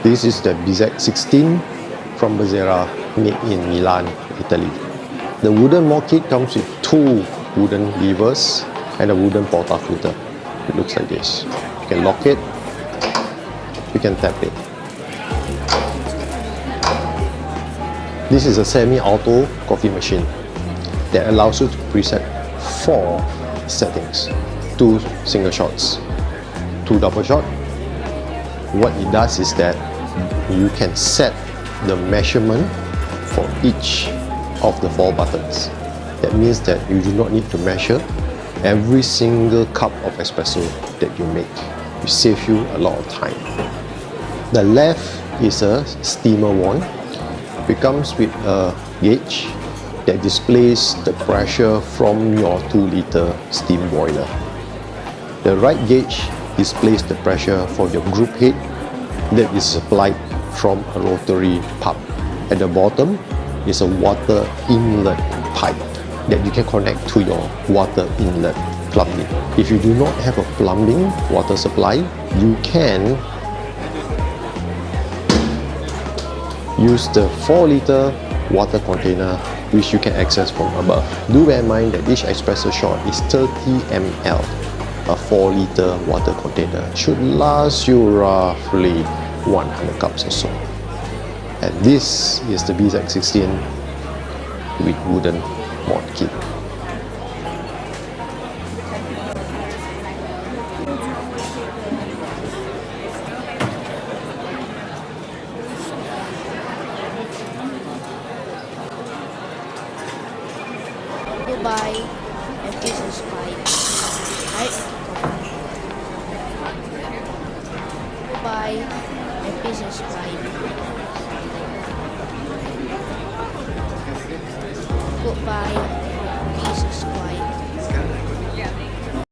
This is the Bz16 from Bezzera, made in Milan, Italy. The wooden mold kit comes with 2 wooden levers and a wooden portafilter. It looks like this. You can lock it, you can tap it. This is a semi-auto coffee machine that allows you to preset 4 settings. 2 single shots, 2 double shot. What it does is that you can set the measurement for each of the 4 buttons. That means that you do not need to measure every single cup of espresso that you make. It saves you a lot of time. The left is a steamer wand. It comes with a gauge that displays the pressure from your 2-liter steam boiler. The right gauge displays the pressure for your group head that is supplied from a rotary pump. At the bottom is a water inlet pipe that you can connect to your water inlet plumbing. If you do not have a plumbing water supply, you can use the 4-liter water container which you can access from above. Do bear in mind that each espresso shot is 30 ml. A 4-liter water container should last you roughly 100 cups or so. And this is the Bz16 with wooden mold kit. Goodbye, and please subscribe. Right? Goodbye, and please subscribe. Goodbye, please subscribe.